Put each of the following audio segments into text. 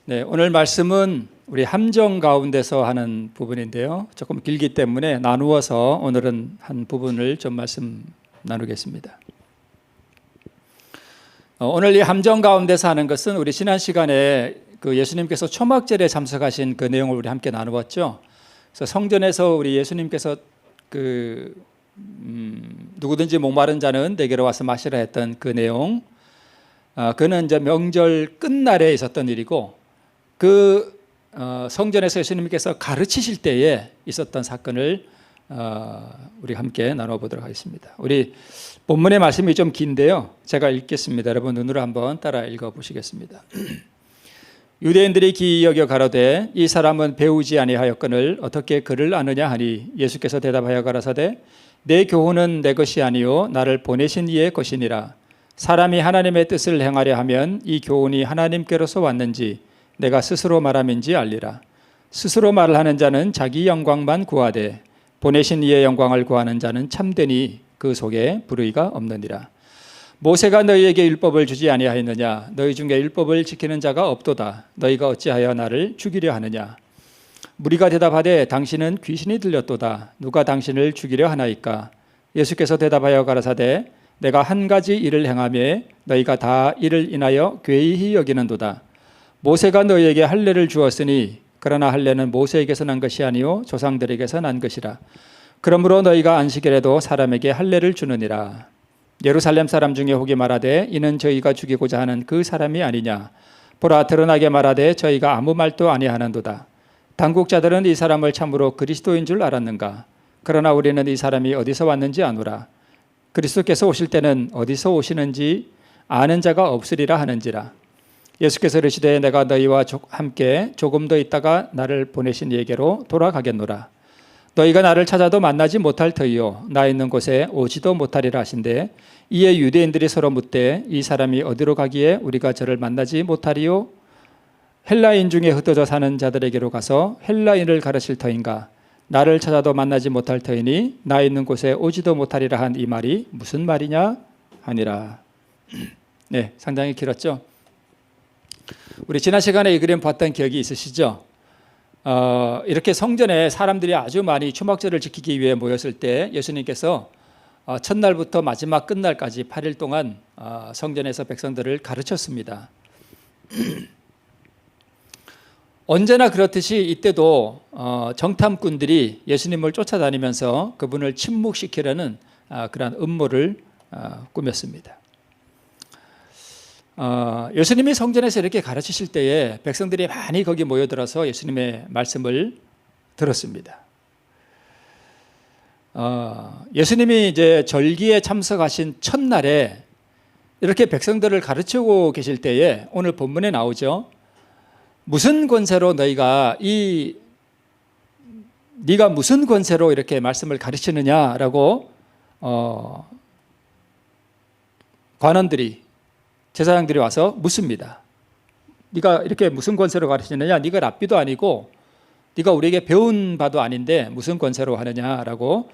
네, 오늘 말씀은 우리 함정 가운데서 하는 부분인데요. 조금 길기 때문에 나누어서 오늘은 한 부분을 좀 말씀 나누겠습니다. 오늘 이 함정 가운데서 하는 것은 우리 지난 시간에 그 예수님께서 초막절에 참석하신 그 내용을 우리 함께 나누었죠. 그래서 성전에서 우리 예수님께서 누구든지 목마른 자는 내게로 와서 마시라 했던 그 내용, 그는 이제 명절 끝날에 있었던 일이고, 성전에서 예수님께서 가르치실 때에 있었던 사건을 우리 함께 나눠보도록 하겠습니다. 우리 본문의 말씀이 좀 긴데요, 제가 읽겠습니다. 여러분 눈으로 한번 따라 읽어보시겠습니다. 유대인들이 기이 여겨 가로되 이 사람은 배우지 아니하였거늘 어떻게 그를 아느냐 하니, 예수께서 대답하여 가라사대 내 교훈은 내 것이 아니요 나를 보내신 이의 것이니라. 사람이 하나님의 뜻을 행하려 하면 이 교훈이 하나님께로서 왔는지 내가 스스로 말함인지 알리라. 스스로 말을 하는 자는 자기 영광만 구하되 보내신 이의 영광을 구하는 자는 참되니 그 속에 불의가 없느니라. 모세가 너희에게 율법을 주지 아니하였느냐? 너희 중에 율법을 지키는 자가 없도다. 너희가 어찌하여 나를 죽이려 하느냐? 무리가 대답하되 당신은 귀신이 들렸도다. 누가 당신을 죽이려 하나이까? 예수께서 대답하여 가라사대 내가 한 가지 일을 행하며 너희가 다 이를 인하여 괴이히 여기는도다. 모세가 너희에게 할례를 주었으니 그러나 할례는 모세에게서 난 것이 아니요 조상들에게서 난 것이라. 그러므로 너희가 안식일에도 사람에게 할례를 주느니라. 예루살렘 사람 중에 혹이 말하되 이는 저희가 죽이고자 하는 그 사람이 아니냐. 보라 드러나게 말하되 저희가 아무 말도 아니하는도다. 당국자들은 이 사람을 참으로 그리스도인 줄 알았는가. 그러나 우리는 이 사람이 어디서 왔는지 아노라. 그리스도께서 오실 때는 어디서 오시는지 아는 자가 없으리라 하는지라. 예수께서 이르시되 내가 너희와 함께 조금 더 있다가 나를 보내신 이에게로 돌아가겠노라. 너희가 나를 찾아도 만나지 못할 터이요 나 있는 곳에 오지도 못하리라 하신대. 이에 유대인들이 서로 묻되 이 사람이 어디로 가기에 우리가 저를 만나지 못하리요? 헬라인 중에 흩어져 사는 자들에게로 가서 헬라인을 가르칠 터인가? 나를 찾아도 만나지 못할 터이니 나 있는 곳에 오지도 못하리라 한 이 말이 무슨 말이냐 하니라. 네, 상당히 길었죠. 우리 지난 시간에 이 그림 봤던 기억이 있으시죠? 이렇게 성전에 사람들이 아주 많이 초막절을 지키기 위해 모였을 때 예수님께서 첫날부터 마지막 끝날까지 8일 동안 성전에서 백성들을 가르쳤습니다. 언제나 그렇듯이 이때도 정탐꾼들이 예수님을 쫓아다니면서 그분을 침묵시키려는 그런 음모를 꾸몄습니다. 예수님이 성전에서 이렇게 가르치실 때에 백성들이 많이 거기 모여들어서 예수님의 말씀을 들었습니다. 예수님이 이제 절기에 참석하신 첫날에 이렇게 백성들을 가르치고 계실 때에 오늘 본문에 나오죠. 무슨 권세로 네가 무슨 권세로 이렇게 말씀을 가르치느냐라고 관원들이, 제사장들이 와서 묻습니다. 네가 이렇게 무슨 권세로 가르치느냐? 네가 랍비도 아니고 네가 우리에게 배운 바도 아닌데 무슨 권세로 하느냐라고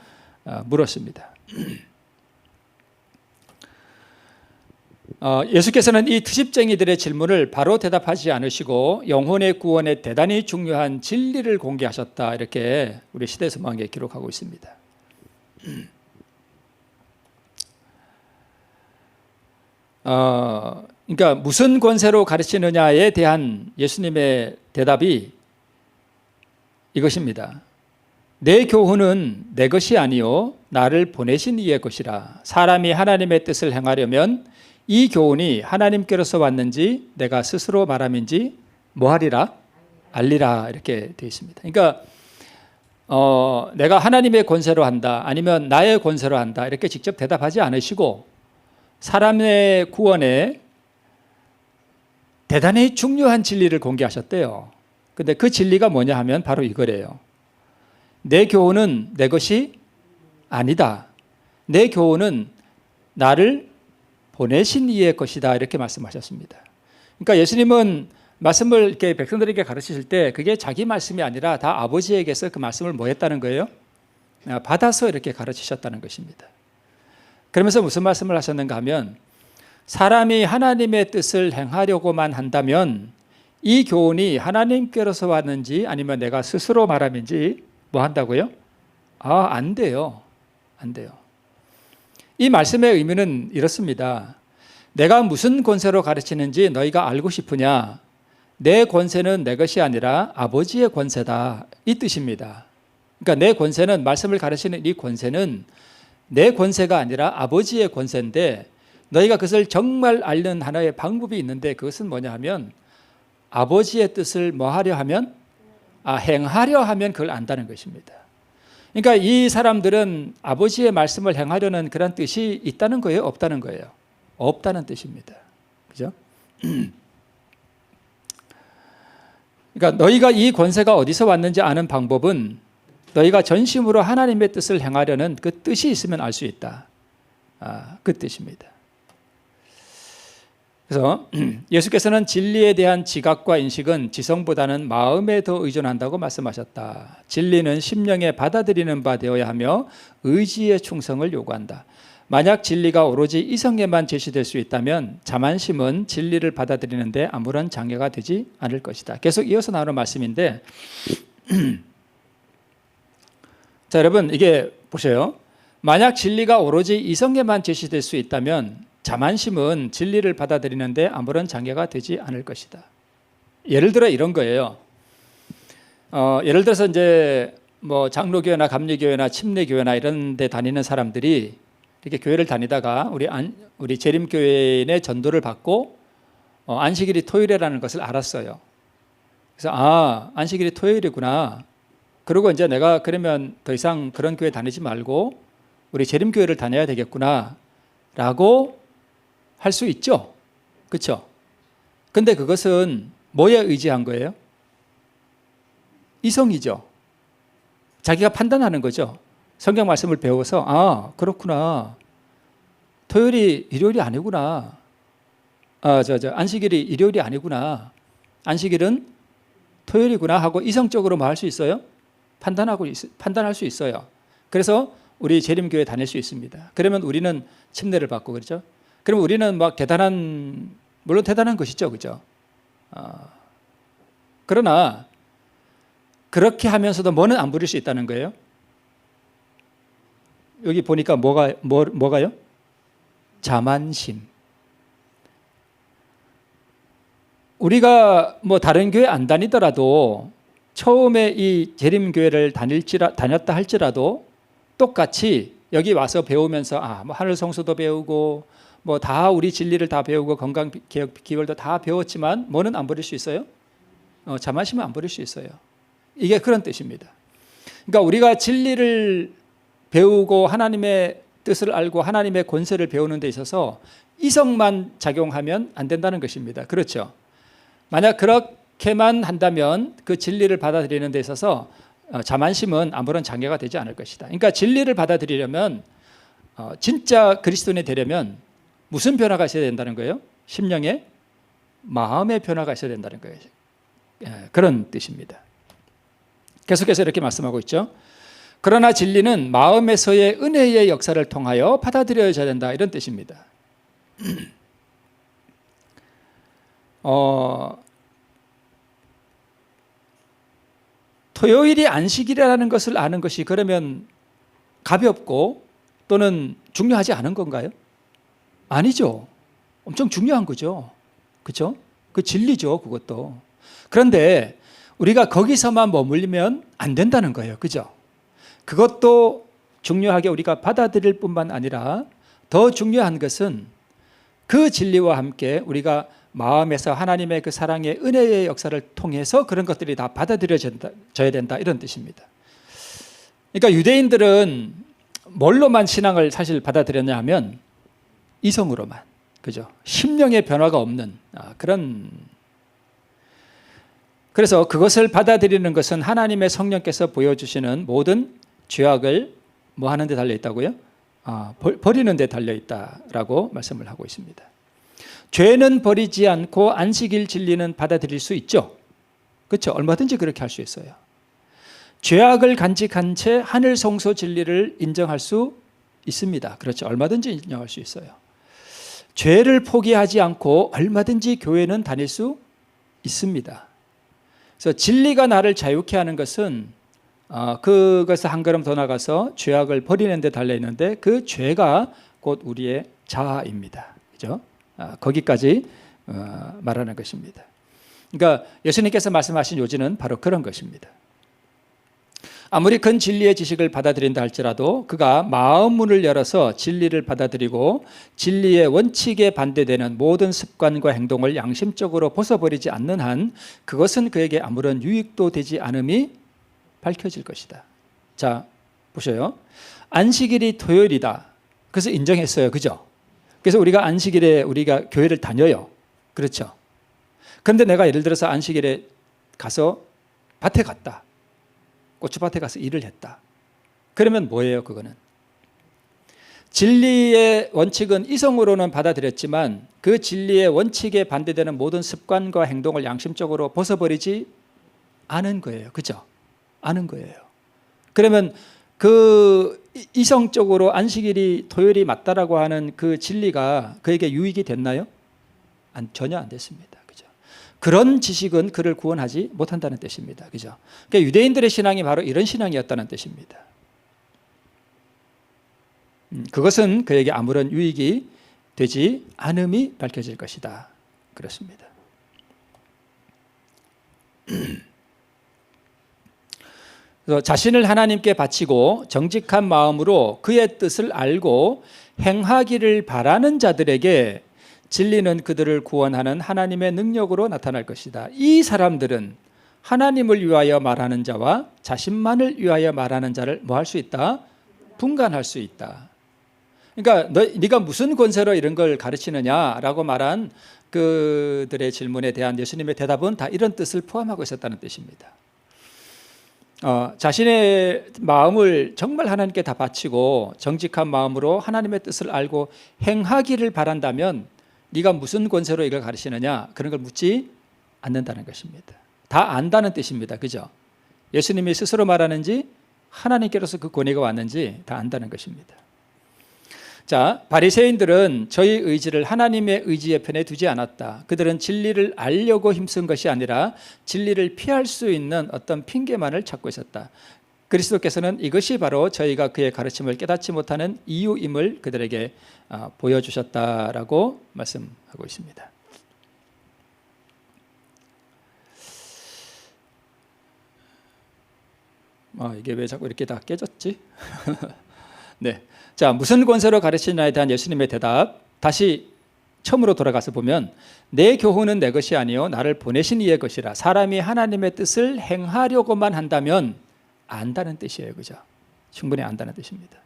물었습니다. 예수께서는 이 투십쟁이들의 질문을 바로 대답하지 않으시고 영혼의 구원에 대단히 중요한 진리를 공개하셨다, 이렇게 우리 시대서방에 기록하고 있습니다. 그러니까 무슨 권세로 가르치느냐에 대한 예수님의 대답이 이것입니다. 내 교훈은 내 것이 아니요 나를 보내신 이의 것이라. 사람이 하나님의 뜻을 행하려면 이 교훈이 하나님께로서 왔는지 내가 스스로 말함인지 뭐하리라? 알리라, 이렇게 되어 있습니다. 그러니까 내가 하나님의 권세로 한다, 아니면 나의 권세로 한다, 이렇게 직접 대답하지 않으시고 사람의 구원에 대단히 중요한 진리를 공개하셨대요. 근데 그 진리가 뭐냐 하면 바로 이거래요. 내 교훈은 내 것이 아니다. 내 교훈은 나를 보내신 이의 것이다, 이렇게 말씀하셨습니다. 그러니까 예수님은 말씀을 이렇게 백성들에게 가르치실 때 그게 자기 말씀이 아니라 다 아버지에게서 그 말씀을 뭐 했다는 거예요? 받아서 이렇게 가르치셨다는 것입니다. 그러면서 무슨 말씀을 하셨는가 하면 사람이 하나님의 뜻을 행하려고만 한다면 이 교훈이 하나님께로서 왔는지 아니면 내가 스스로 말함인지 뭐 한다고요? 안 돼요. 안 돼요. 이 말씀의 의미는 이렇습니다. 내가 무슨 권세로 가르치는지 너희가 알고 싶으냐? 내 권세는 내 것이 아니라 아버지의 권세다. 이 뜻입니다. 그러니까 내 권세는, 말씀을 가르치는 이 권세는 내 권세가 아니라 아버지의 권세인데, 너희가 그것을 정말 알는 하나의 방법이 있는데, 그것은 뭐냐 하면 아버지의 뜻을 뭐 하려 하면? 행하려 하면 그걸 안다는 것입니다. 그러니까 이 사람들은 아버지의 말씀을 행하려는 그런 뜻이 있다는 거예요? 없다는 거예요? 없다는 뜻입니다. 그죠? 그러니까 너희가 이 권세가 어디서 왔는지 아는 방법은 너희가 전심으로 하나님의 뜻을 행하려는 그 뜻이 있으면 알 수 있다. 그 뜻입니다. 그래서 예수께서는 진리에 대한 지각과 인식은 지성보다는 마음에 더 의존한다고 말씀하셨다. 진리는 심령에 받아들이는 바 되어야 하며 의지의 충성을 요구한다. 만약 진리가 오로지 이성에만 제시될 수 있다면 자만심은 진리를 받아들이는데 아무런 장애가 되지 않을 것이다. 계속 이어서 나오는 말씀인데 자, 여러분 이게 보세요. 만약 진리가 오로지 이성에만 제시될 수 있다면 자만심은 진리를 받아들이는데 아무런 장애가 되지 않을 것이다. 예를 들어 이런 거예요. 예를 들어서 이제 뭐 장로교회나 감리교회나 침례교회나 이런 데 다니는 사람들이 이렇게 교회를 다니다가 우리 재림교회인의 전도를 받고 안식일이 토요일이라는 것을 알았어요. 그래서 안식일이 토요일이구나. 그리고 이제 내가 그러면 더 이상 그런 교회 다니지 말고 우리 재림교회를 다녀야 되겠구나 라고 할 수 있죠. 그렇죠? 근데 그것은 뭐에 의지한 거예요? 이성이죠. 자기가 판단하는 거죠. 성경 말씀을 배워서 그렇구나. 토요일이 일요일이 아니구나. 안식일이 일요일이 아니구나. 안식일은 토요일이구나 하고 이성적으로 뭐 할 수 있어요? 판단할 수 있어요. 그래서 우리 재림교회 다닐 수 있습니다. 그러면 우리는 침례를 받고 그렇죠? 그럼 우리는 막 물론 대단한 것이죠. 그죠? 그러나 그렇게 하면서도 뭐는 안 부릴 수 있다는 거예요? 여기 보니까 뭐가요? 자만심. 우리가 뭐 다른 교회 안 다니더라도 처음에 이 재림교회를 다녔다 할지라도 똑같이 여기 와서 배우면서 뭐 하늘 성수도 배우고 뭐 다 우리 진리를 다 배우고 건강 기별도 다 배웠지만 뭐는 안 버릴 수 있어요? 자만심은 안 버릴 수 있어요. 이게 그런 뜻입니다. 그러니까 우리가 진리를 배우고 하나님의 뜻을 알고 하나님의 권세를 배우는 데 있어서 이성만 작용하면 안 된다는 것입니다. 그렇죠? 만약 그렇게만 한다면 그 진리를 받아들이는 데 있어서 자만심은 아무런 장애가 되지 않을 것이다. 그러니까 진리를 받아들이려면 진짜 그리스도인이 되려면 무슨 변화가 있어야 된다는 거예요? 심령의 마음의 변화가 있어야 된다는 거예요. 그런 뜻입니다. 계속해서 이렇게 말씀하고 있죠. 그러나 진리는 마음에서의 은혜의 역사를 통하여 받아들여져야 된다. 이런 뜻입니다. 토요일이 안식일이라는 것을 아는 것이 그러면 가볍고 또는 중요하지 않은 건가요? 아니죠. 엄청 중요한 거죠. 그렇죠? 그 진리죠. 그것도. 그런데 우리가 거기서만 머물리면 안 된다는 거예요. 그죠? 그것도 중요하게 우리가 받아들일 뿐만 아니라 더 중요한 것은 그 진리와 함께 우리가 마음에서 하나님의 그 사랑의 은혜의 역사를 통해서 그런 것들이 다 받아들여져야 된다. 이런 뜻입니다. 그러니까 유대인들은 뭘로만 신앙을 사실 받아들였냐 하면 이성으로만. 그죠? 심령의 변화가 없는 그런. 그래서 그것을 받아들이는 것은 하나님의 성령께서 보여주시는 모든 죄악을 뭐 하는 데 달려 있다고요? 버리는 데 달려 있다라고 말씀을 하고 있습니다. 죄는 버리지 않고 안식일 진리는 받아들일 수 있죠. 그렇죠? 얼마든지 그렇게 할 수 있어요. 죄악을 간직한 채 하늘 성소 진리를 인정할 수 있습니다. 그렇죠? 얼마든지 인정할 수 있어요. 죄를 포기하지 않고 얼마든지 교회는 다닐 수 있습니다. 그래서 진리가 나를 자유케 하는 것은 그것을 한 걸음 더 나가서 죄악을 버리는 데 달려 있는데 그 죄가 곧 우리의 자아입니다. 그죠? 거기까지 말하는 것입니다. 그러니까 예수님께서 말씀하신 요지는 바로 그런 것입니다. 아무리 큰 진리의 지식을 받아들인다 할지라도 그가 마음 문을 열어서 진리를 받아들이고 진리의 원칙에 반대되는 모든 습관과 행동을 양심적으로 벗어버리지 않는 한 그것은 그에게 아무런 유익도 되지 않음이 밝혀질 것이다. 자, 보셔요. 안식일이 토요일이다. 그래서 인정했어요. 그죠? 그래서 우리가 안식일에 우리가 교회를 다녀요. 그렇죠? 그런데 내가 예를 들어서 안식일에 가서 밭에 갔다. 고추밭에 가서 일을 했다. 그러면 뭐예요? 그거는 진리의 원칙은 이성으로는 받아들였지만 그 진리의 원칙에 반대되는 모든 습관과 행동을 양심적으로 벗어버리지 않은 거예요. 그죠? 않은 거예요. 그러면 그 이성적으로 안식일이 토요일이 맞다라고 하는 그 진리가 그에게 유익이 됐나요? 전혀 안 됐습니다. 그죠? 그런 지식은 그를 구원하지 못한다는 뜻입니다. 그죠? 그러니까 유대인들의 신앙이 바로 이런 신앙이었다는 뜻입니다. 그것은 그에게 아무런 유익이 되지 않음이 밝혀질 것이다. 그렇습니다. 그래서 자신을 하나님께 바치고 정직한 마음으로 그의 뜻을 알고 행하기를 바라는 자들에게 진리는 그들을 구원하는 하나님의 능력으로 나타날 것이다. 이 사람들은 하나님을 위하여 말하는 자와 자신만을 위하여 말하는 자를 뭐 할 수 있다? 분간할 수 있다. 그러니까 네가 무슨 권세로 이런 걸 가르치느냐라고 말한 그들의 질문에 대한 예수님의 대답은 다 이런 뜻을 포함하고 있었다는 뜻입니다. 자신의 마음을 정말 하나님께 다 바치고 정직한 마음으로 하나님의 뜻을 알고 행하기를 바란다면 네가 무슨 권세로 이걸 가르치느냐 그런 걸 묻지 않는다는 것입니다. 다 안다는 뜻입니다. 그죠? 예수님이 스스로 말하는지 하나님께로서 그 권위가 왔는지 다 안다는 것입니다. 자, 바리새인들은 저희 의지를 하나님의 의지의 편에 두지 않았다. 그들은 진리를 알려고 힘쓴 것이 아니라 진리를 피할 수 있는 어떤 핑계만을 찾고 있었다. 그리스도께서는 이것이 바로 저희가 그의 가르침을 깨닫지 못하는 이유임을 그들에게 보여주셨다라고 말씀하고 있습니다. 이게 왜 자꾸 이렇게 다 깨졌지? 네. 자, 무슨 권세로 가르치느냐에 대한 예수님의 대답, 다시 처음으로 돌아가서 보면 내 교훈은 내 것이 아니요 나를 보내신 이의 것이라. 사람이 하나님의 뜻을 행하려고만 한다면 안다는 뜻이에요. 그죠? 충분히 안다는 뜻입니다.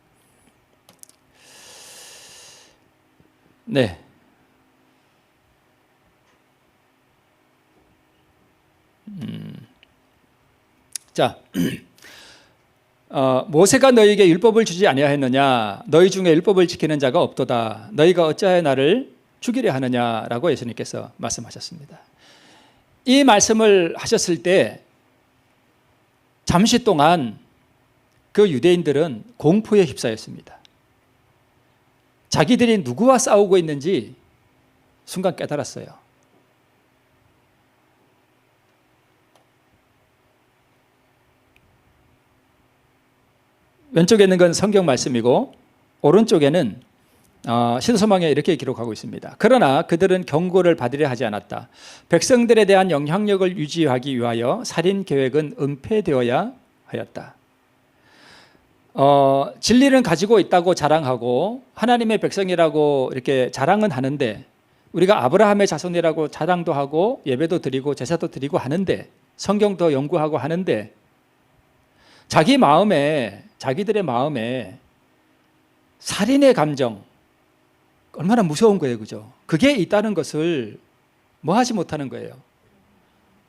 네. 자, 모세가 너희에게 율법을 주지 아니하였느냐? 너희 중에 율법을 지키는 자가 없도다. 너희가 어찌하여 나를 죽이려 하느냐라고 예수님께서 말씀하셨습니다. 이 말씀을 하셨을 때 잠시 동안 그 유대인들은 공포에 휩싸였습니다. 자기들이 누구와 싸우고 있는지 순간 깨달았어요. 왼쪽에 있는 건 성경 말씀이고 오른쪽에는 시대서방에 이렇게 기록하고 있습니다. 그러나 그들은 경고를 받으려 하지 않았다. 백성들에 대한 영향력을 유지하기 위하여 살인 계획은 은폐되어야 하였다. 진리는 가지고 있다고 자랑하고 하나님의 백성이라고 이렇게 자랑은 하는데 우리가 아브라함의 자손이라고 자랑도 하고 예배도 드리고 제사도 드리고 하는데 성경도 연구하고 하는데 자기들의 마음에 살인의 감정 얼마나 무서운 거예요. 그죠? 그게 있다는 것을 뭐 하지 못하는 거예요.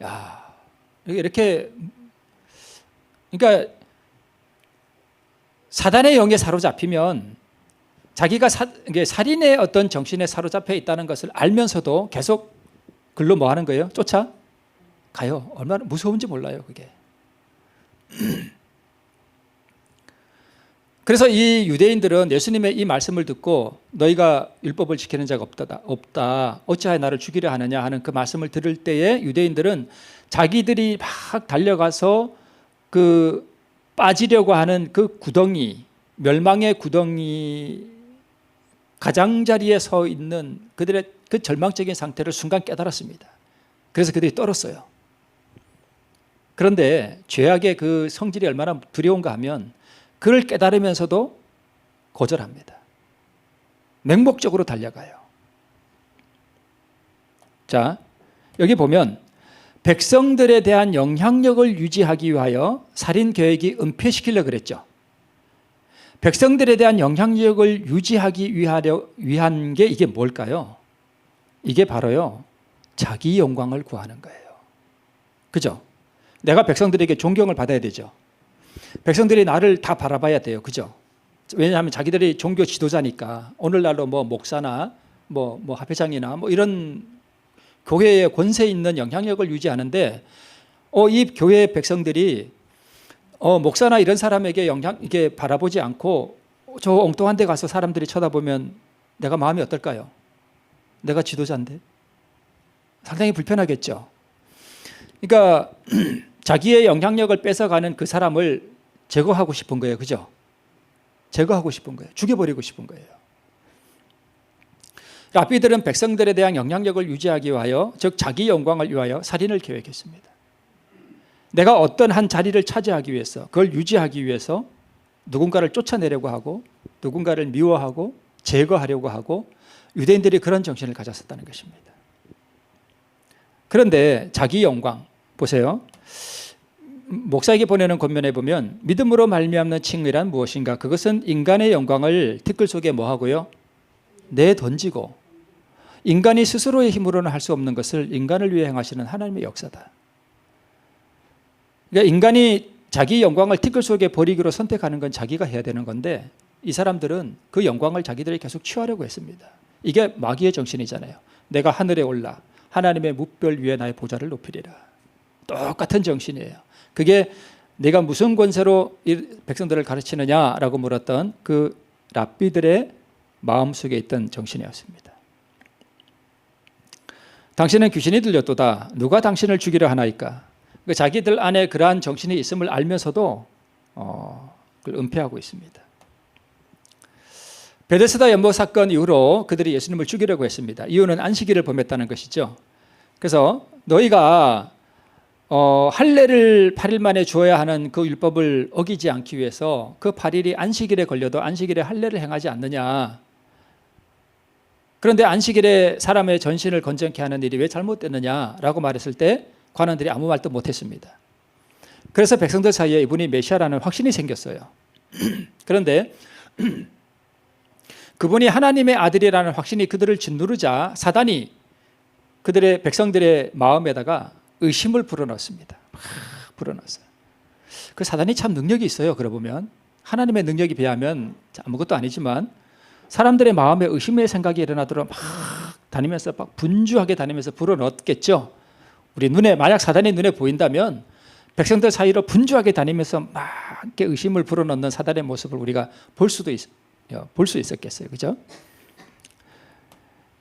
야, 이렇게 그러니까 사단의 영에 사로잡히면 자기가 살인의 어떤 정신에 사로잡혀 있다는 것을 알면서도 계속 글로 뭐 하는 거예요? 쫓아가요. 얼마나 무서운지 몰라요. 그게. 그래서 이 유대인들은 예수님의 이 말씀을 듣고 너희가 율법을 지키는 자가 없다. 어찌하여 나를 죽이려 하느냐 하는 그 말씀을 들을 때에 유대인들은 자기들이 막 달려가서 그 빠지려고 하는 그 구덩이, 멸망의 구덩이 가장자리에 서 있는 그들의 그 절망적인 상태를 순간 깨달았습니다. 그래서 그들이 떨었어요. 그런데 죄악의 그 성질이 얼마나 두려운가 하면 그를 깨달으면서도 거절합니다. 맹목적으로 달려가요. 자, 여기 보면 백성들에 대한 영향력을 유지하기 위하여 살인 계획이 은폐시키려고 그랬죠. 백성들에 대한 영향력을 유지하기 위한 게 이게 뭘까요? 이게 바로요, 자기 영광을 구하는 거예요. 그죠? 내가 백성들에게 존경을 받아야 되죠. 백성들이 나를 다 바라봐야 돼요. 그죠? 왜냐하면 자기들이 종교 지도자니까. 오늘날로 뭐 목사나 뭐 합회장이나 뭐 이런 교회의 권세 있는 영향력을 유지하는데 이 교회의 백성들이 목사나 이런 사람에게 이게 바라보지 않고 저 엉뚱한 데 가서 사람들이 쳐다보면 내가 마음이 어떨까요? 내가 지도자인데 상당히 불편하겠죠. 그러니까 자기의 영향력을 뺏어가는 그 사람을 제거하고 싶은 거예요. 그죠? 제거하고 싶은 거예요. 죽여버리고 싶은 거예요. 랍비들은 백성들에 대한 영향력을 유지하기 위하여, 즉 자기 영광을 위하여 살인을 계획했습니다. 내가 어떤 한 자리를 차지하기 위해서, 그걸 유지하기 위해서 누군가를 쫓아내려고 하고 누군가를 미워하고 제거하려고 하고 유대인들이 그런 정신을 가졌었다는 것입니다. 그런데 자기 영광 보세요. 목사에게 보내는 권면에 보면 믿음으로 말미암는 칭의란 무엇인가? 그것은 인간의 영광을 티끌 속에 뭐하고요? 내던지고 인간이 스스로의 힘으로는 할 수 없는 것을 인간을 위해 행하시는 하나님의 역사다. 그러니까 인간이 자기 영광을 티끌 속에 버리기로 선택하는 건 자기가 해야 되는 건데 이 사람들은 그 영광을 자기들이 계속 취하려고 했습니다. 이게 마귀의 정신이잖아요. 내가 하늘에 올라 하나님의 뭇별 위에 나의 보좌를 높이리라. 똑같은 정신이에요. 그게 내가 무슨 권세로 이 백성들을 가르치느냐라고 물었던 그 랍비들의 마음속에 있던 정신이었습니다. 당신은 귀신이 들렸도다. 누가 당신을 죽이려 하나이까? 자기들 안에 그러한 정신이 있음을 알면서도 그걸 은폐하고 있습니다. 베데스다 연못 사건 이후로 그들이 예수님을 죽이려고 했습니다. 이유는 안식일을 범했다는 것이죠. 그래서 너희가 할례를 8일 만에 주어야 하는 그 율법을 어기지 않기 위해서 그 8일이 안식일에 걸려도 안식일에 할례를 행하지 않느냐. 그런데 안식일에 사람의 전신을 건전케 하는 일이 왜 잘못됐느냐라고 말했을 때 관원들이 아무 말도 못했습니다. 그래서 백성들 사이에 이분이 메시아라는 확신이 생겼어요. 그런데 그분이 하나님의 아들이라는 확신이 그들을 짓누르자 사단이 그들의 백성들의 마음에다가 의심을 불어넣습니다. 불어넣었어요. 그 사단이 참 능력이 있어요. 그러고 보면 하나님의 능력에 비하면 아무것도 아니지만 사람들의 마음에 의심의 생각이 일어나도록 막 다니면서 막 분주하게 다니면서 불어넣었겠죠. 우리 눈에 만약 사단이 눈에 보인다면 백성들 사이로 분주하게 다니면서 막 이렇게 의심을 불어넣는 사단의 모습을 우리가 볼 수 있었겠어요. 그죠?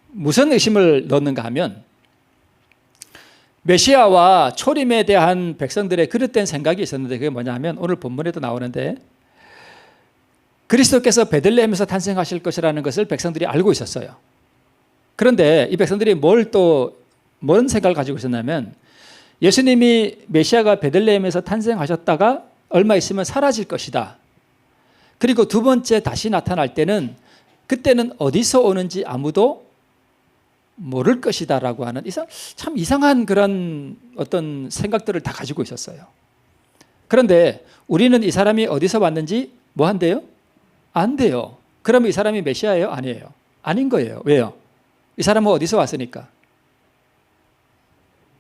무슨 의심을 넣는가 하면 메시아와 초림에 대한 백성들의 그릇된 생각이 있었는데 그게 뭐냐 하면 오늘 본문에도 나오는데 그리스도께서 베들레헴에서 탄생하실 것이라는 것을 백성들이 알고 있었어요. 그런데 이 백성들이 뭔 생각을 가지고 있었냐면 예수님이 메시아가 베들레헴에서 탄생하셨다가 얼마 있으면 사라질 것이다. 그리고 두 번째 다시 나타날 때는 그때는 어디서 오는지 아무도 모를 것이다 라고 하는 참 이상한 그런 어떤 생각들을 다 가지고 있었어요. 그런데 우리는 이 사람이 어디서 왔는지 뭐 한대요? 안 돼요. 그러면 이 사람이 메시아예요? 아니에요. 아닌 거예요. 왜요? 이 사람은 어디서 왔으니까?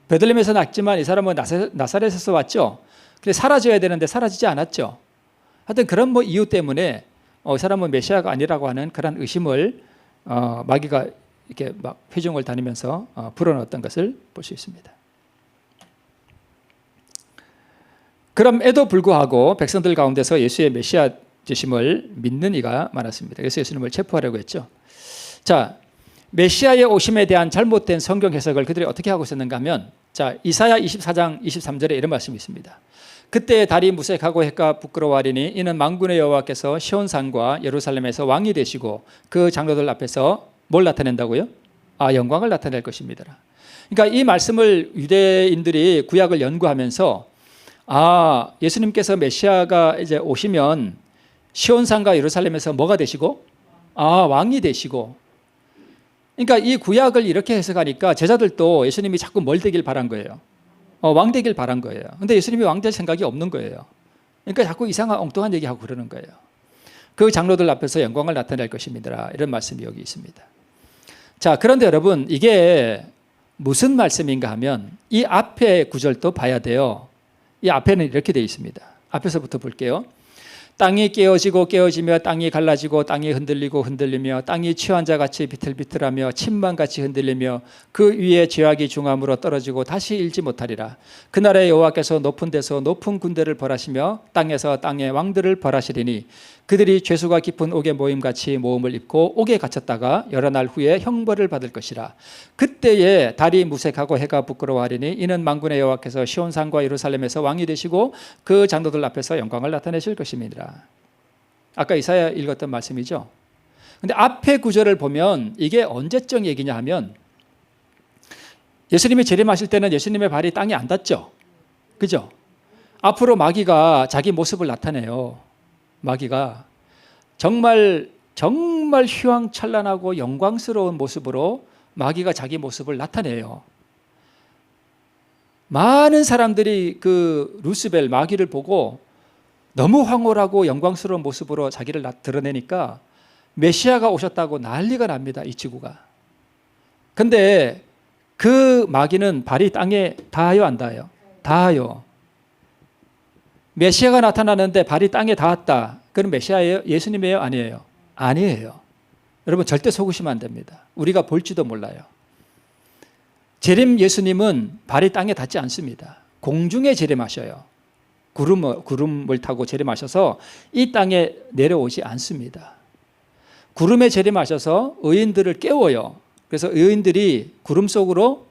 베들레헴에서 났지만 이 사람은 나사렛에서 왔죠. 근데 사라져야 되는데 사라지지 않았죠. 하여튼 그런 이유 때문에 이 사람은 메시아가 아니라고 하는 그런 의심을 마귀가 이렇게 막 회중을 다니면서 불어넣었던 것을 볼 수 있습니다. 그럼에도 불구하고 백성들 가운데서 예수의 메시아 주심을 믿는 이가 많았습니다. 그래서 예수님을 체포하려고 했죠. 자, 메시아의 오심에 대한 잘못된 성경 해석을 그들이 어떻게 하고 있었는가 하면, 자, 이사야 24장 23절에 이런 말씀이 있습니다. 그때 달이 무색하고 해가 부끄러워하리니 이는 만군의 여호와께서 시온산과 예루살렘에서 왕이 되시고 그 장로들 앞에서 뭘 나타낸다고요? 영광을 나타낼 것입니다. 그러니까 이 말씀을 유대인들이 구약을 연구하면서 예수님께서 메시아가 이제 오시면 시온산과 예루살렘에서 뭐가 되시고? 왕이 되시고. 그러니까 이 구약을 이렇게 해석하니까 제자들도 예수님이 자꾸 뭘 되길 바란 거예요. 왕 되길 바란 거예요. 근데 예수님이 왕 될 생각이 없는 거예요. 그러니까 자꾸 이상한 엉뚱한 얘기하고 그러는 거예요. 그 장로들 앞에서 영광을 나타낼 것입니다. 이런 말씀이 여기 있습니다. 자, 그런데 여러분, 이게 무슨 말씀인가 하면 이 앞에 구절도 봐야 돼요. 이 앞에는 이렇게 되어 있습니다. 앞에서부터 볼게요. 땅이 깨어지고 깨어지며 땅이 갈라지고 땅이 흔들리고 흔들리며 땅이 취한 자같이 비틀비틀하며 침만같이 흔들리며 그 위에 죄악이 중함으로 떨어지고 다시 일지 못하리라. 그날에 여호와께서 높은 데서 높은 군대를 벌하시며 땅에서 땅의 왕들을 벌하시리니 그들이 죄수가 깊은 옥에 모임같이 모험을 입고 옥에 갇혔다가 여러 날 후에 형벌을 받을 것이라. 그때에 달이 무색하고 해가 부끄러워하리니 이는 만군의 여호와께서 시온산과 예루살렘에서 왕이 되시고 그 장로들 앞에서 영광을 나타내실 것입니다. 아까 이사야 읽었던 말씀이죠. 근데 앞에 구절을 보면 이게 언제적 얘기냐 하면 예수님이 재림하실 때는 예수님의 발이 땅에 안 닿죠. 그죠? 앞으로 마귀가 자기 모습을 나타내요. 마귀가 정말 휘황찬란하고 영광스러운 모습으로 마귀가 자기 모습을 나타내요. 많은 사람들이 그 루스벨 마귀를 보고 너무 황홀하고 영광스러운 모습으로 자기를 드러내니까 메시아가 오셨다고 난리가 납니다. 이 지구가. 근데 그 마귀는 발이 땅에 닿아요, 안 닿아요? 닿아요. 메시아가 나타나는데 발이 땅에 닿았다. 그럼 메시아예요? 예수님이에요? 아니에요? 아니에요. 여러분 절대 속으시면 안 됩니다. 우리가 볼지도 몰라요. 재림 예수님은 발이 땅에 닿지 않습니다. 공중에 재림하셔요. 구름을 타고 재림하셔서 이 땅에 내려오지 않습니다. 구름에 재림하셔서 의인들을 깨워요. 그래서 의인들이 구름 속으로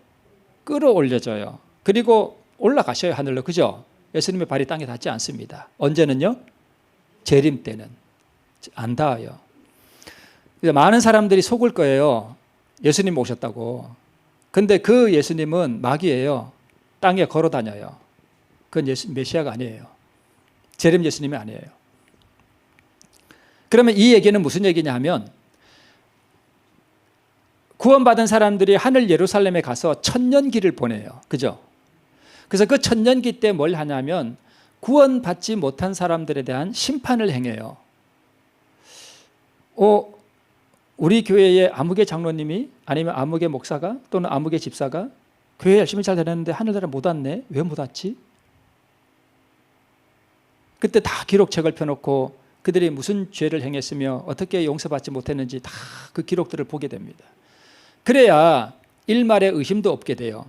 끌어올려져요. 그리고 올라가셔요, 하늘로. 그죠? 예수님의 발이 땅에 닿지 않습니다. 언제는요? 재림 때는 안 닿아요. 많은 사람들이 속을 거예요. 예수님 오셨다고. 근데 그 예수님은 마귀예요. 땅에 걸어 다녀요. 그건 메시아가 아니에요. 재림 예수님이 아니에요. 그러면 이 얘기는 무슨 얘기냐 하면 구원받은 사람들이 하늘 예루살렘에 가서 천년기를 보내요. 그죠? 그래서 그 천년기 때 뭘 하냐면 구원받지 못한 사람들에 대한 심판을 행해요. 우리 교회의 아무개 장로님이 아니면 아무개 목사가 또는 아무개 집사가 교회 열심히 잘 다녔는데 하늘나라 못 왔네. 왜 못 왔지? 그때 다 기록책을 펴놓고 그들이 무슨 죄를 행했으며 어떻게 용서받지 못했는지 다 그 기록들을 보게 됩니다. 그래야 일말의 의심도 없게 돼요.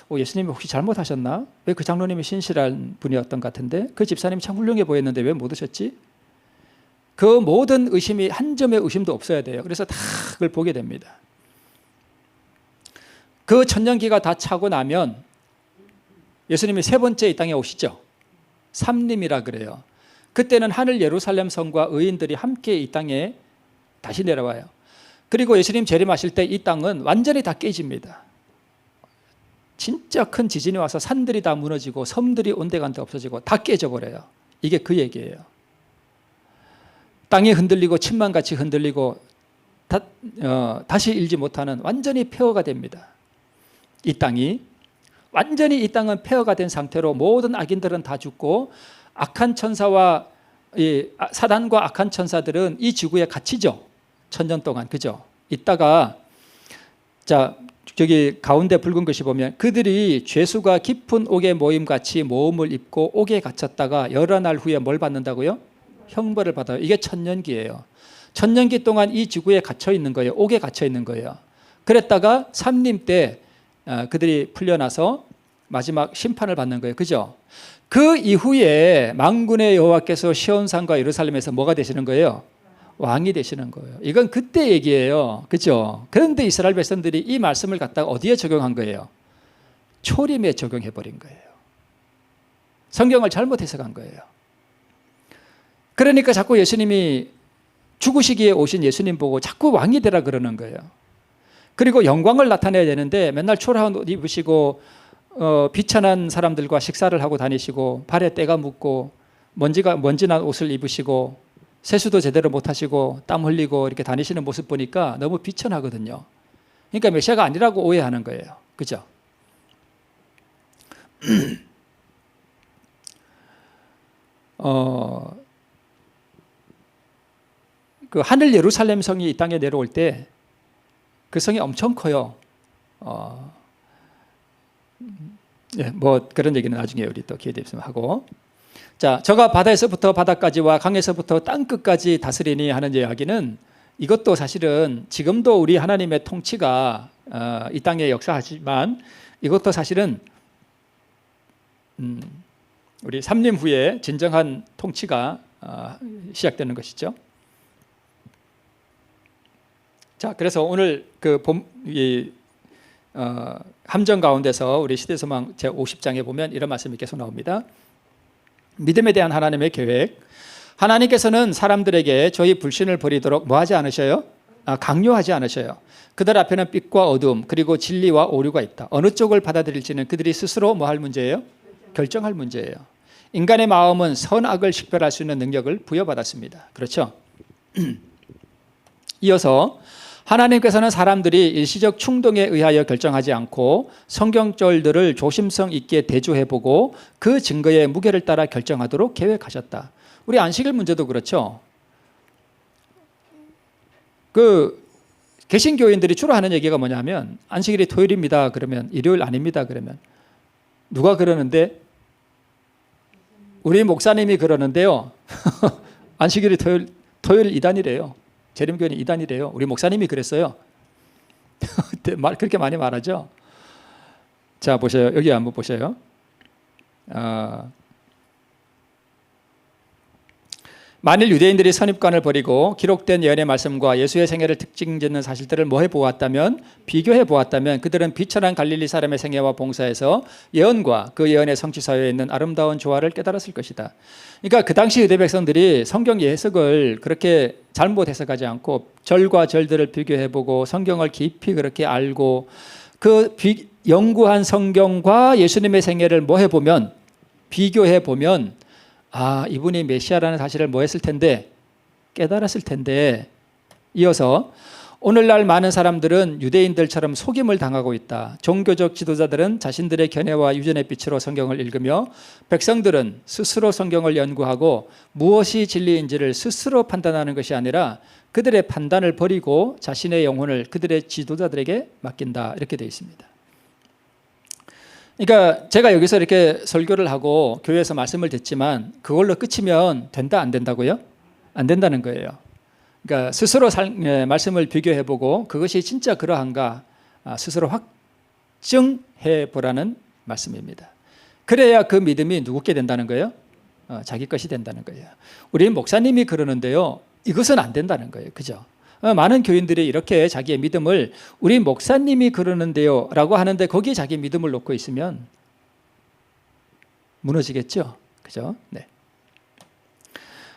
예수님이 혹시 잘못하셨나? 왜 그 장로님이 신실한 분이었던 것 같은데 그 집사님이 참 훌륭해 보였는데 왜 못 오셨지? 그 모든 의심이 한 점의 의심도 없어야 돼요. 그래서 다 그걸 보게 됩니다. 그 천년기가 다 차고 나면 예수님이 세 번째 이 땅에 오시죠. 삼림이라 그래요. 그때는 하늘 예루살렘 성과 의인들이 함께 이 땅에 다시 내려와요. 그리고 예수님 재림하실 때 이 땅은 완전히 다 깨집니다. 진짜 큰 지진이 와서 산들이 다 무너지고 섬들이 온데간데 없어지고 다 깨져버려요. 이게 그 얘기예요. 땅이 흔들리고 침만같이 흔들리고 다시 일지 못하는 완전히 폐허가 됩니다. 이 땅이 완전히 이 땅은 폐허가 된 상태로 모든 악인들은 다 죽고 악한 천사와 사단과 악한 천사들은 이 지구에 갇히죠. 천년 동안. 그죠? 있다가 자 저기 가운데 붉은 것이 보면 그들이 죄수가 깊은 옥에 모임같이 모험을 입고 옥에 갇혔다가 여러 날 후에 뭘 받는다고요? 형벌을 받아요. 이게 천년기예요. 천년기 동안 이 지구에 갇혀 있는 거예요. 옥에 갇혀 있는 거예요. 그랬다가 삼림 때 그들이 풀려나서 마지막 심판을 받는 거예요. 그죠? 그 이후에 만군의 여호와께서 시온산과 예루살렘에서 뭐가 되시는 거예요? 왕이 되시는 거예요. 이건 그때 얘기예요. 그죠? 그런데 이스라엘 백성들이 이 말씀을 갖다가 어디에 적용한 거예요? 초림에 적용해 버린 거예요. 성경을 잘못 해석한 거예요. 그러니까 자꾸 예수님이 죽으시기에 오신 예수님 보고 자꾸 왕이 되라 그러는 거예요. 그리고 영광을 나타내야 되는데 맨날 초라한 옷 입으시고 비천한 사람들과 식사를 하고 다니시고 발에 때가 묻고 먼지난 옷을 입으시고 세수도 제대로 못하시고 땀 흘리고 이렇게 다니시는 모습 보니까 너무 비천하거든요. 그러니까 메시아가 아니라고 오해하는 거예요. 그죠? 그 하늘 예루살렘 성이 이 땅에 내려올 때 그 성이 엄청 커요. 예, 뭐 그런 얘기는 나중에 우리 또 기회 되면 하고. 자, 저가 바다에서부터 바다까지와 강에서부터 땅 끝까지 다스리니 하는 이야기는 이것도 사실은 지금도 우리 하나님의 통치가 이 땅에 역사하지만 이것도 사실은 우리 삼림 후에 진정한 통치가 시작되는 것이죠. 자, 그래서 오늘 그 함정 가운데서 우리 시대소망 제50장에 보면 이런 말씀이 계속 나옵니다. 믿음에 대한 하나님의 계획. 하나님께서는 사람들에게 저희 불신을 버리도록 뭐 하지 않으셔요? 강요하지 않으셔요. 그들 앞에는 빛과 어둠 그리고 진리와 오류가 있다. 어느 쪽을 받아들일지는 그들이 스스로 뭐 할 문제예요? 결정할 문제예요. 인간의 마음은 선악을 식별할 수 있는 능력을 부여받았습니다. 그렇죠? 이어서 하나님께서는 사람들이 일시적 충동에 의하여 결정하지 않고 성경절들을 조심성 있게 대조해보고 그 증거의 무게를 따라 결정하도록 계획하셨다. 우리 안식일 문제도 그렇죠. 그 개신교인들이 주로 하는 얘기가 뭐냐면 안식일이 토요일입니다. 그러면 일요일 아닙니다. 그러면 누가 그러는데? 우리 목사님이 그러는데요. 안식일이 토요일 이단이래요. 재림교회는 이단이래요. 우리 목사님이 그랬어요. 그렇게 많이 말하죠. 자, 보세요. 여기 한번 보세요. 만일 유대인들이 선입관을 버리고 기록된 예언의 말씀과 예수의 생애를 특징짓는 사실들을 뭐 해보았다면, 비교해 보았다면 그들은 비천한 갈릴리 사람의 생애와 봉사에서 예언과 그 예언의 성취 사회에 있는 아름다운 조화를 깨달았을 것이다. 그러니까 그 당시 유대 백성들이 성경 해석을 그렇게 잘못 해석하지 않고 절과 절들을 비교해보고 성경을 깊이 그렇게 알고 그 연구한 성경과 예수님의 생애를 뭐 해보면, 비교해보면 이분이 메시아라는 사실을 뭐 했을 텐데? 깨달았을 텐데. 이어서 오늘날 많은 사람들은 유대인들처럼 속임을 당하고 있다. 종교적 지도자들은 자신들의 견해와 유전의 빛으로 성경을 읽으며 백성들은 스스로 성경을 연구하고 무엇이 진리인지를 스스로 판단하는 것이 아니라 그들의 판단을 버리고 자신의 영혼을 그들의 지도자들에게 맡긴다. 이렇게 되어 있습니다. 그러니까 제가 여기서 이렇게 설교를 하고 교회에서 말씀을 듣지만 그걸로 끝이면 된다 안 된다고요? 안 된다는 거예요. 그러니까 스스로 말씀을 비교해보고 그것이 진짜 그러한가 스스로 확증해 보라는 말씀입니다. 그래야 그 믿음이 누구께 된다는 거예요? 자기 것이 된다는 거예요. 우리 목사님이 그러는데요. 이것은 안 된다는 거예요. 그죠? 많은 교인들이 이렇게 자기의 믿음을 우리 목사님이 그러는데요 라고 하는데 거기에 자기 믿음을 놓고 있으면 무너지겠죠. 그죠? 네.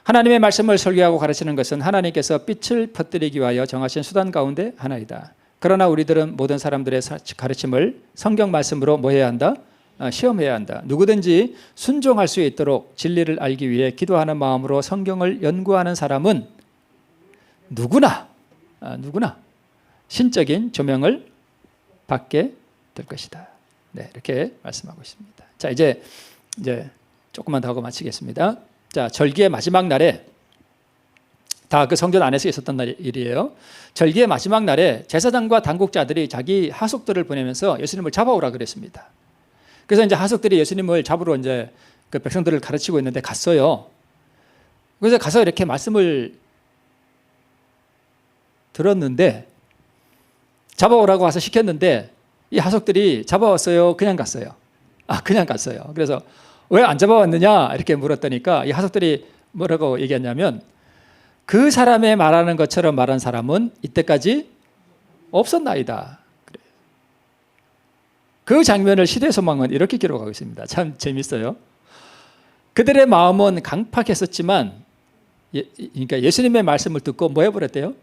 하나님의 말씀을 설교하고 가르치는 것은 하나님께서 빛을 퍼뜨리기 위하여 정하신 수단 가운데 하나이다. 그러나 우리들은 모든 사람들의 가르침을 성경 말씀으로 뭐 해야 한다? 시험해야 한다. 누구든지 순종할 수 있도록 진리를 알기 위해 기도하는 마음으로 성경을 연구하는 사람은 누구나 신적인 조명을 받게 될 것이다. 네, 이렇게 말씀하고 있습니다. 자, 이제 조금만 더 하고 마치겠습니다. 자, 절기의 마지막 날에 다 그 성전 안에서 있었던 일이에요. 절기의 마지막 날에 제사장과 당국자들이 자기 하속들을 보내면서 예수님을 잡아오라 그랬습니다. 그래서 이제 하속들이 예수님을 잡으러 이제 그 백성들을 가르치고 있는데 갔어요. 그래서 가서 이렇게 말씀을 들었는데 잡아오라고 와서 시켰는데 이 하속들이 잡아왔어요? 그냥 갔어요? 그냥 갔어요. 그래서 왜 안 잡아왔느냐 이렇게 물었더니까 이 하석들이 뭐라고 얘기했냐면 그 사람의 말하는 것처럼 말한 사람은 이때까지 없었나이다. 그 장면을 시대소망은 이렇게 기록하고 있습니다. 참 재밌어요. 그들의 마음은 강팍했었지만 그러니까 예수님의 말씀을 듣고 뭐 해버렸대요?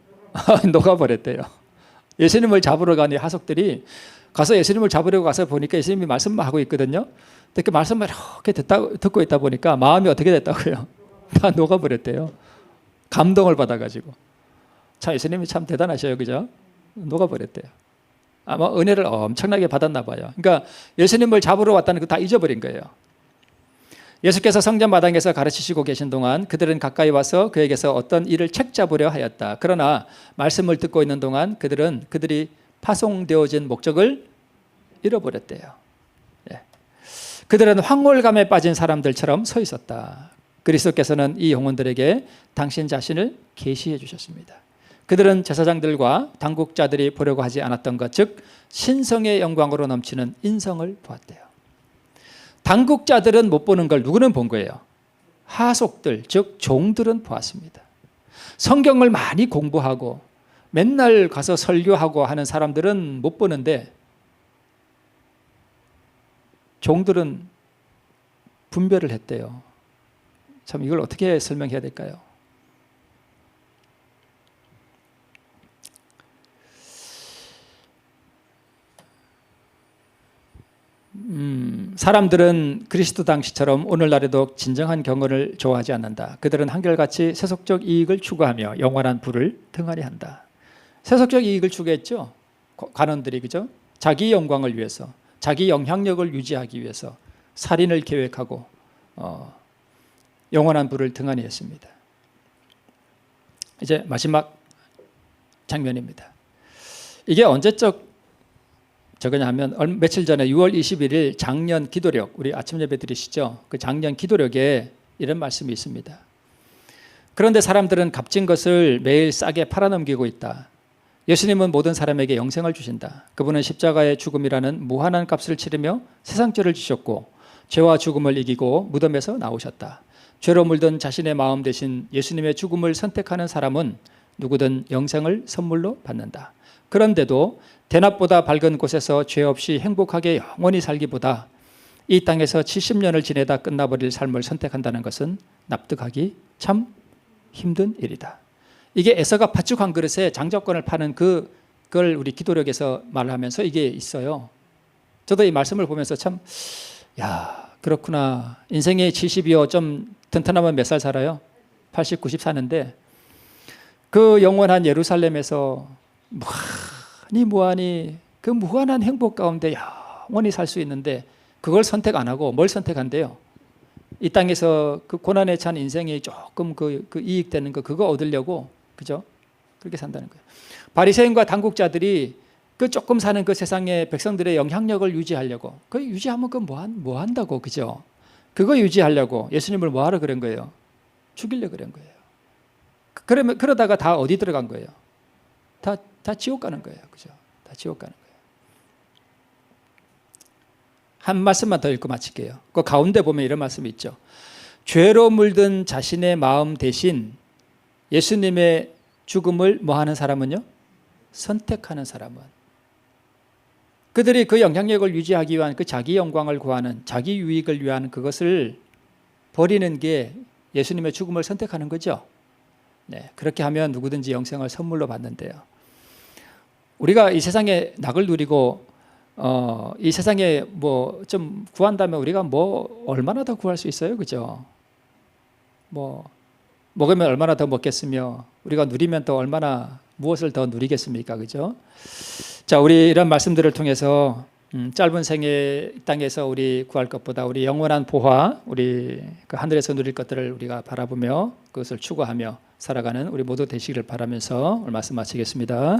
녹아버렸대요. 예수님을 잡으러 간 이 하석들이 가서 예수님을 잡으려고 가서 보니까 예수님이 말씀하고 있거든요. 근데 그 말씀을 이렇게 듣고 있다 보니까 마음이 어떻게 됐다고요? 다 녹아버렸대요. 감동을 받아가지고. 참 예수님이 참 대단하셔요. 그죠? 녹아버렸대요. 아마 은혜를 엄청나게 받았나 봐요. 그러니까 예수님을 잡으러 왔다는 거 다 잊어버린 거예요. 예수께서 성전 마당에서 가르치시고 계신 동안 그들은 가까이 와서 그에게서 어떤 일을 책잡으려 하였다. 그러나 말씀을 듣고 있는 동안 그들이 파송되어진 목적을 잃어버렸대요. 예. 그들은 황홀감에 빠진 사람들처럼 서 있었다. 그리스도께서는 이 영혼들에게 당신 자신을 계시해 주셨습니다. 그들은 제사장들과 당국자들이 보려고 하지 않았던 것, 즉 신성의 영광으로 넘치는 인성을 보았대요. 당국자들은 못 보는 걸 누구는 본 거예요? 하속들, 즉 종들은 보았습니다. 성경을 많이 공부하고 맨날 가서 설교하고 하는 사람들은 못 보는데 종들은 분별을 했대요. 참 이걸 어떻게 설명해야 될까요? 사람들은 그리스도 당시처럼 오늘날에도 진정한 경건을 좋아하지 않는다. 그들은 한결같이 세속적 이익을 추구하며 영원한 부를 등한히 한다. 세속적 이익을 추구했죠. 관원들이, 그죠? 자기 영광을 위해서, 자기 영향력을 유지하기 위해서 살인을 계획하고 영원한 부를 등한히 했습니다. 이제 마지막 장면입니다. 이게 언제적 저거냐 하면 며칠 전에 6월 21일 작년 기도력, 우리 아침 예배 드리시죠? 그 작년 기도력에 이런 말씀이 있습니다. 그런데 사람들은 값진 것을 매일 싸게 팔아넘기고 있다. 예수님은 모든 사람에게 영생을 주신다. 그분은 십자가의 죽음이라는 무한한 값을 치르며 세상죄를 지셨고 죄와 죽음을 이기고 무덤에서 나오셨다. 죄로 물든 자신의 마음 대신 예수님의 죽음을 선택하는 사람은 누구든 영생을 선물로 받는다. 그런데도 대낮보다 밝은 곳에서 죄 없이 행복하게 영원히 살기보다 이 땅에서 70년을 지내다 끝나버릴 삶을 선택한다는 것은 납득하기 참 힘든 일이다. 이게 에서가 팥죽 한 그릇에 장자권을 파는 그걸 우리 기도력에서 말하면서 이게 있어요. 저도 이 말씀을 보면서 참, 그렇구나. 인생이 70이요. 좀 튼튼하면 몇 살 살아요? 80, 90 사는데 그 영원한 예루살렘에서 무한히 그 무한한 행복 가운데 영원히 살 수 있는데 그걸 선택 안 하고 뭘 선택한대요? 이 땅에서 그 고난에 찬 인생이 조금 그 이익되는 거 그거 얻으려고, 그죠? 그렇게 산다는 거예요. 바리새인과 당국자들이 그 조금 사는 그 세상의 백성들의 영향력을 유지하려고, 그 유지하면 그 뭐 한다고, 그죠? 그거 유지하려고 예수님을 뭐하러 그런 거예요? 죽이려고 그런 거예요. 그러다가 다 어디 들어간 거예요? 다 지옥 가는 거예요. 그죠? 다 지옥 가는 거예요. 한 말씀만 더 읽고 마칠게요. 그 가운데 보면 이런 말씀이 있죠. 죄로 물든 자신의 마음 대신 예수님의 죽음을 뭐 하는 사람은요? 선택하는 사람은. 그들이 그 영향력을 유지하기 위한 그 자기 영광을 구하는, 자기 유익을 위한 그것을 버리는 게 예수님의 죽음을 선택하는 거죠. 네, 그렇게 하면 누구든지 영생을 선물로 받는데요. 우리가 이 세상에 낙을 누리고 이 세상에 뭐 좀 구한다면 우리가 뭐 얼마나 더 구할 수 있어요, 그죠? 뭐 먹으면 얼마나 더 먹겠으며 우리가 누리면 또 얼마나 무엇을 더 누리겠습니까, 그죠? 자, 우리 이런 말씀들을 통해서 짧은 생애 땅에서 우리 구할 것보다 우리 영원한 보화, 우리 그 하늘에서 누릴 것들을 우리가 바라보며 그것을 추구하며 살아가는 우리 모두 되시기를 바라면서 오늘 말씀 마치겠습니다.